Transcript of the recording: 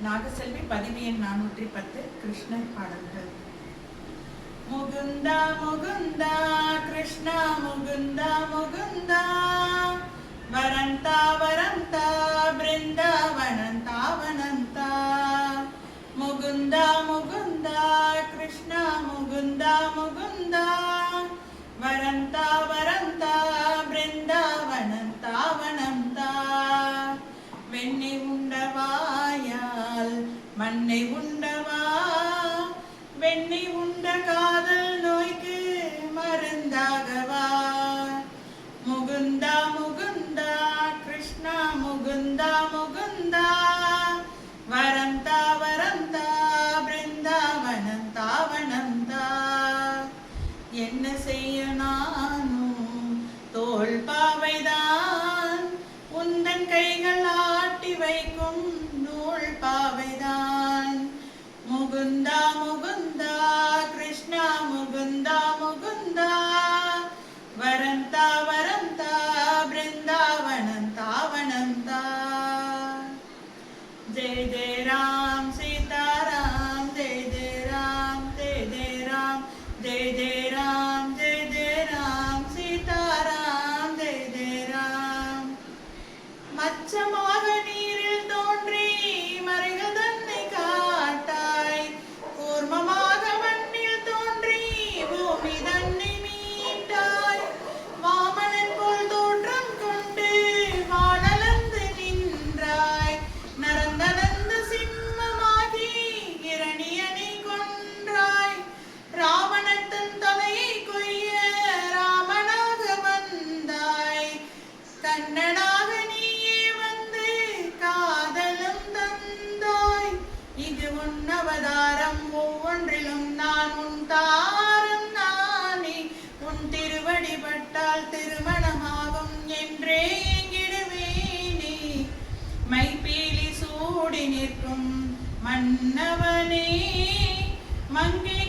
நாகசெல்வி பதிவு எண் 410 கிருஷ்ணர் பாடல்கள். முகுந்தா முகுந்தா கிருஷ்ணா முகுந்தா முகுந்தா வரந்தா வரந்தா பிருந்தாவனந்தா வனந்தா முகுந்தா முகுந்தா கிருஷ்ணா முகுந்தா முகுந்தா வரந்தா வரந்தா பிருந்தாவனந்தா வனந்தா வெண்ணை உண்டவாயால் மண்ணை உண்டவா வெண்ணை உண்ட காதல் நோய்க்கு மருந்தாகவா முகுந்தா முகுந்தா கிருஷ்ணா முகுந்தா முகுந்தா வரந்தா வரந்தா பிருந்தாவனந்தா வனந்தா என்ன செய்ய நானும் தோள் பாவைதான் உந்தன் கைகள் ஆட்டி வைக்கும் நூல் பாவைதான் முகுந்தா முகுந்தா கிருஷ்ணா முகுந்தா முகுந்தா வரந்தா வரந்தா பிருந்தாவனந்தா வனந்தா ஜெய ஜெய ராம் சீதாராம் ஜெய ஜெய ராம் ஜெய ஜெய ராம் ஜெய ஜெய ராம் ஜெய ஜெய ராம் சீதாராம் ஜெய ஜெய ராம் மச்சமாக நீரில் தோன்றி மறைகள் தன்னை காட்டாய் கூர்மமாக மண்ணில் தோன்றி பூமி தன்னை மீட்டாய் வாமனன் போல் தோற்றம் கொண்டு வானலந்து நின்றாய் நரந்தனந்த சிம்மமாகி இரணியனை கொன்றாய் ராவணன் தன் தலையை கொய்ய ராமனாக வந்தாய் கண்ணனாக நீயே வந்து காதலும் தந்தாய் இது உன் அவதாரம் ஒவ்வொன்றிலும் நான் உன் தாரம் நானே உன் திருவடி பட்டால் திருமணமாகும் என்றே எங்கிடுவேனே மைப்பீலி சூடி நிற்கும் மன்னவனே மங்கை